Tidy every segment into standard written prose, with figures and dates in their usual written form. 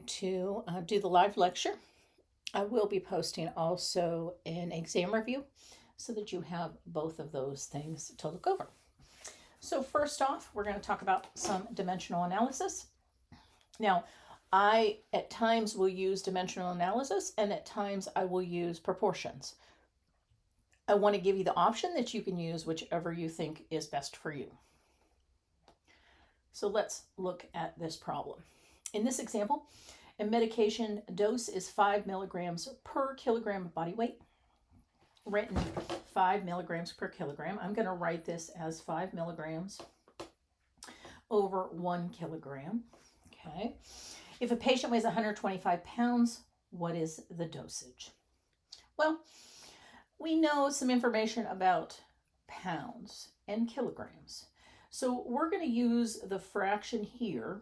to do the live lecture. I will be posting also an exam review so that you have both of those things to look over. So first off, we're going to talk about some dimensional analysis. Now, I at times will use dimensional analysis and at times I will use proportions. I want to give you the option that you can use whichever you think is best for you. So let's look at this problem. In this example, a medication dose is 5 milligrams per kilogram of body weight. Written 5 milligrams per kilogram. I'm going to write this as 5 milligrams over 1 kilogram. Okay. If a patient weighs 125 pounds, what is the dosage? Well, we know some information about pounds and kilograms. So we're going to use the fraction here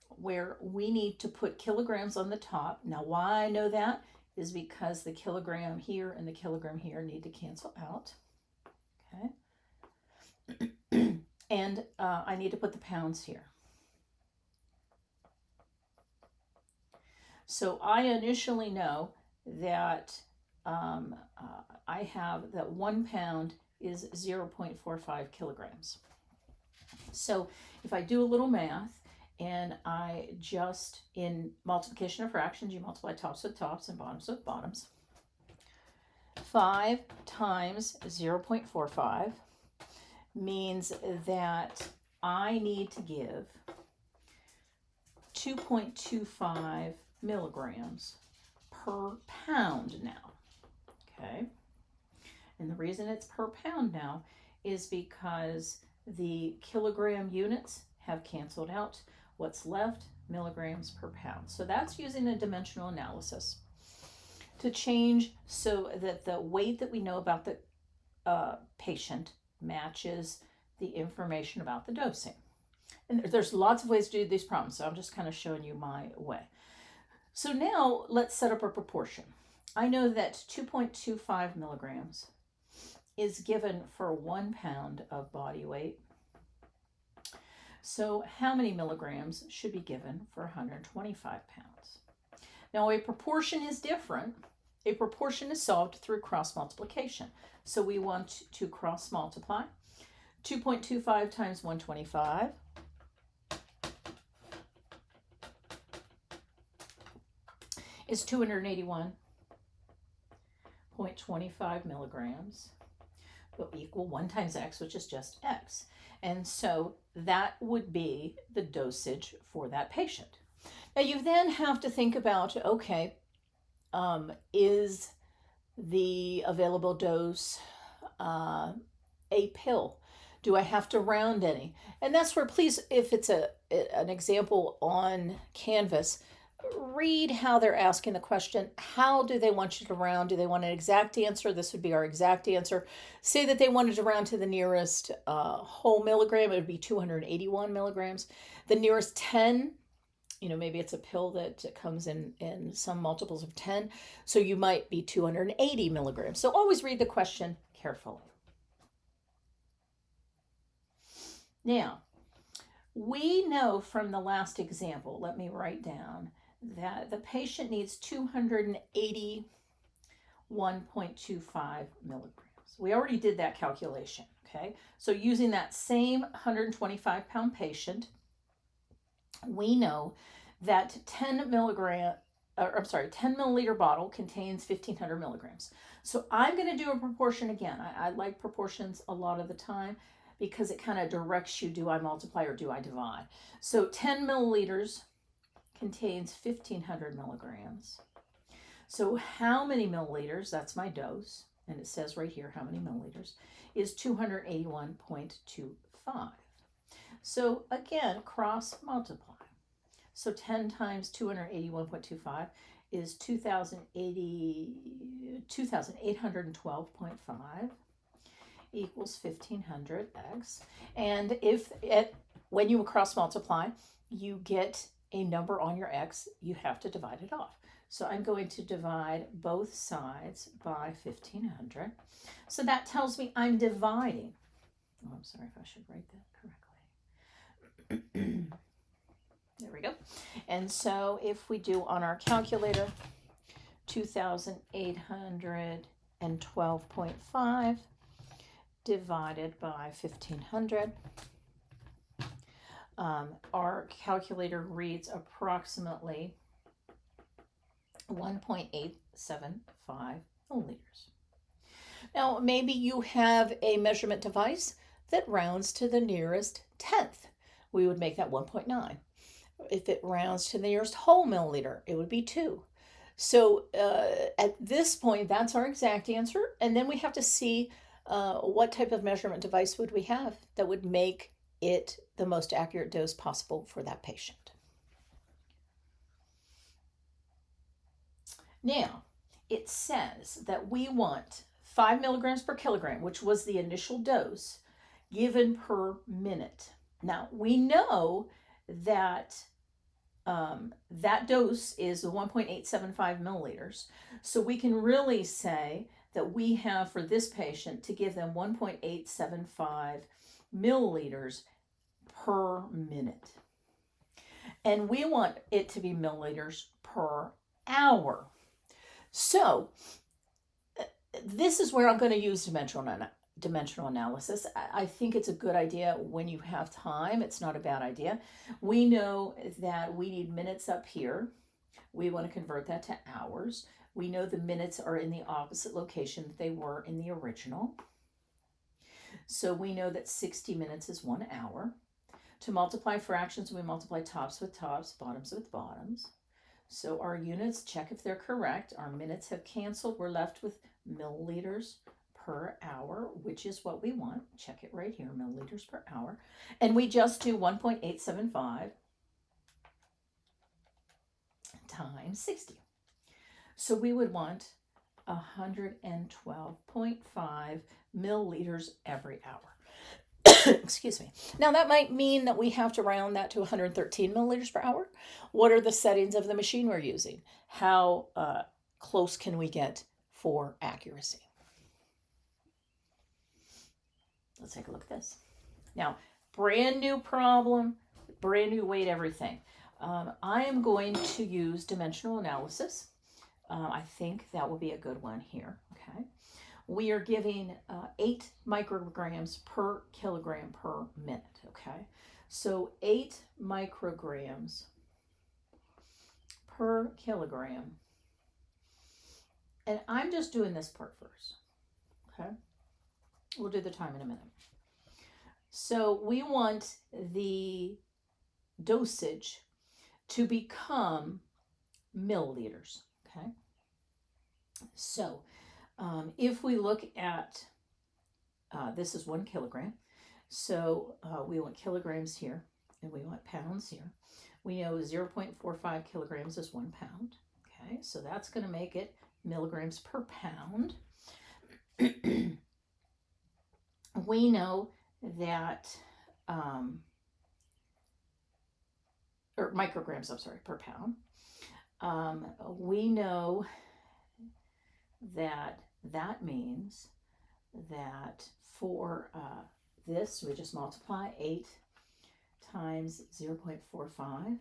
where we need to put kilograms on the top. Now, why I know that is because the kilogram here and the kilogram here need to cancel out. Okay. And I need to put the pounds here. So I initially know that I have that 1 pound is 0.45 kilograms. So if I do a little math and I just, in multiplication of fractions, you multiply tops with tops and bottoms with bottoms. 5 times 0.45 means that I need to give 2.25 milligrams per pound now. Okay. And the reason it's per pound now is because the kilogram units have canceled out. What's left? Milligrams per pound. So that's using a dimensional analysis to change so that the weight that we know about the patient matches the information about the dosing. And there's lots of ways to do these problems, so I'm just kind of showing you my way. So now let's set up a proportion. I know that 2.25 milligrams is given for 1 pound of body weight. So how many milligrams should be given for 125 pounds? Now a proportion is different. A proportion is solved through cross multiplication. So we want to cross multiply. 2.25 times 125 is 281.25 milligrams, will equal 1 times x, which is just x. And so that would be the dosage for that patient. Now you then have to think about, okay, is the available dose a pill? Do I have to round any? And that's where, please, if it's an example on Canvas, read how they're asking the question. How do they want you to round? Do they want an exact answer? This would be our exact answer. Say that they wanted to round to the nearest whole milligram. It would be 281 milligrams. The nearest 10, maybe it's a pill that comes in some multiples of 10. So you might be 280 milligrams. So always read the question carefully. Now, we know from the last example, let me write down, that the patient needs 281.25 milligrams. We already did that calculation, okay? So using that same 125 pound patient, we know that 10 milliliter bottle contains 1,500 milligrams. So I'm going to do a proportion again. I like proportions a lot of the time because it kind of directs you, do I multiply or do I divide? So 10 milliliters contains 1,500 milligrams. So how many milliliters, that's my dose, and it says right here how many milliliters, is 281.25. So again, cross multiply. So 10 times 281.25 is 2,812.5 equals 1,500x. And when you cross multiply, you get a number on your x, you have to divide it off. So I'm going to divide both sides by 1,500. So that tells me I'm dividing. Oh, I'm sorry if I should write that correctly. There we go. And so if we do on our calculator, 2,812.5 divided by 1,500, our calculator reads approximately 1.875 milliliters. Now, maybe you have a measurement device that rounds to the nearest tenth. We would make that 1.9. If it rounds to the nearest whole milliliter, it would be 2. So at this point, that's our exact answer. And then we have to see what type of measurement device would we have that would make it the most accurate dose possible for that patient. Now, it says that we want 5 milligrams per kilogram, which was the initial dose, given per minute. Now, we know that that dose is the 1.875 milliliters. So we can really say that we have for this patient to give them 1.875 milliliters per minute. And we want it to be milliliters per hour. So this is where I'm going to use dimensional analysis. I think it's a good idea when you have time. It's not a bad idea. We know that we need minutes up here. We want to convert that to hours. We know the minutes are in the opposite location that they were in the original. So we know that 60 minutes is 1 hour. To multiply fractions, we multiply tops with tops, bottoms with bottoms. So our units, check if they're correct. Our minutes have canceled. We're left with milliliters per hour, which is what we want. Check it right here, milliliters per hour. And we just do 1.875 times 60. So we would want 112.5 milliliters every hour. Excuse me. Now that might mean that we have to round that to 113 milliliters per hour. What are the settings of the machine we're using? How close can we get for accuracy? Let's take a look at this. Now, brand new problem, brand new weight, everything. I am going to use dimensional analysis. I think that will be a good one here, okay? We are giving 8 micrograms per kilogram per minute, okay? So 8 micrograms per kilogram. And I'm just doing this part first, okay? We'll do the time in a minute. So we want the dosage to become milliliters, okay? So if we look at, this is 1 kilogram. So we want kilograms here and we want pounds here. We know 0.45 kilograms is 1 pound. Okay, so that's going to make it milligrams per pound. We know that, or micrograms, I'm sorry, per pound. We know that means that for this, we just multiply 8 times 0.45,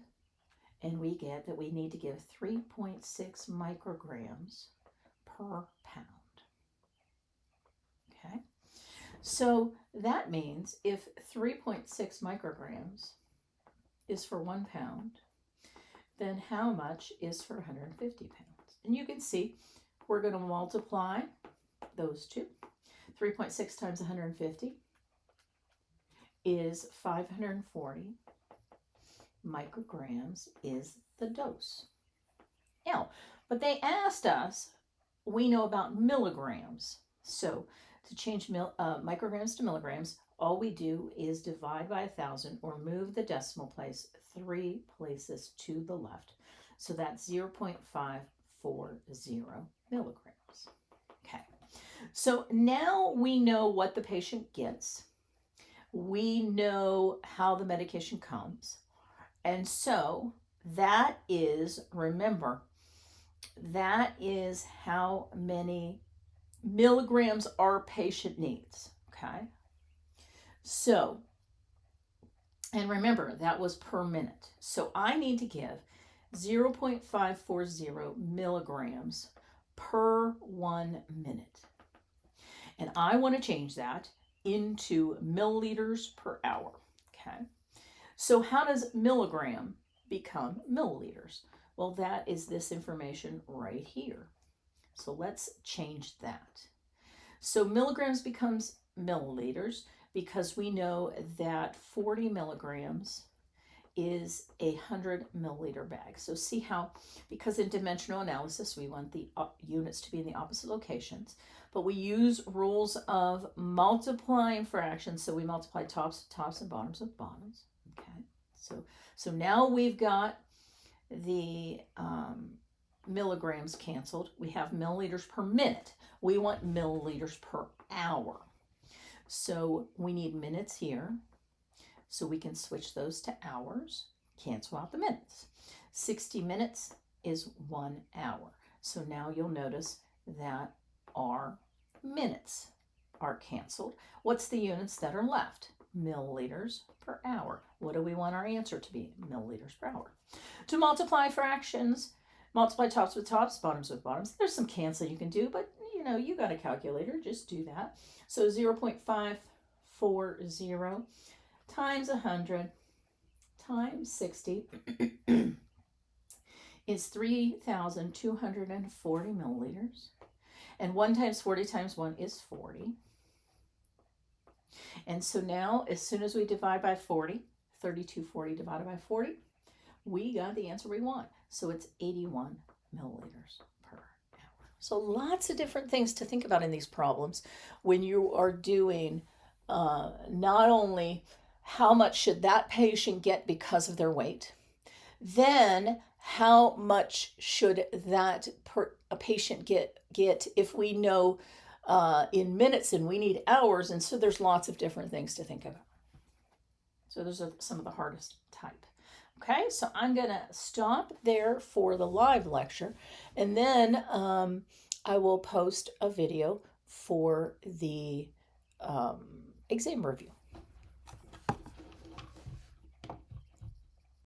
and we get that we need to give 3.6 micrograms per pound. Okay, so that means if 3.6 micrograms is for 1 pound, then how much is for 150 pounds? And you can see we're going to multiply those two. 3.6 times 150 is 540 micrograms is the dose. Now, but they asked us, we know about milligrams. So to change micrograms to milligrams, all we do is divide by 1,000 or move the decimal place 3 places to the left. So that's 0.540 milligrams. Okay, so now we know what the patient gets. We know how the medication comes. And so that is, remember, that is how many milligrams our patient needs. Okay, so And remember, that was per minute. So I need to give 0.540 milligrams per 1 minute. And I want to change that into milliliters per hour. Okay. So how does milligram become milliliters? Well, that is this information right here. So let's change that. So milligrams becomes milliliters because we know that 40 milligrams is a 100 milliliter bag. So see how, because in dimensional analysis, we want the units to be in the opposite locations, but we use rules of multiplying fractions. So we multiply tops with tops and bottoms with bottoms. Okay. So now we've got the milligrams canceled. We have milliliters per minute. We want milliliters per hour. So we need minutes here. So we can switch those to hours, cancel out the minutes. 60 minutes is 1 hour. So now you'll notice that our minutes are canceled. What's the units that are left? Milliliters per hour. What do we want our answer to be? Milliliters per hour. To multiply fractions, multiply tops with tops, bottoms with bottoms. There's some canceling you can do, but you got a calculator, just do that. So 0.540 times 100 times 60 is 3,240 milliliters. And 1 times 40 times 1 is 40. And so now, as soon as we divide by 40, 3240 divided by 40, we got the answer we want. So it's 81 milliliters per hour. So lots of different things to think about in these problems when you are doing not only how much should that patient get because of their weight, then how much should that a patient get if we know in minutes and we need hours. And so there's lots of different things to think about. So those are some of the hardest type. Okay, so I'm going to stop there for the live lecture, and then I will post a video for the exam review.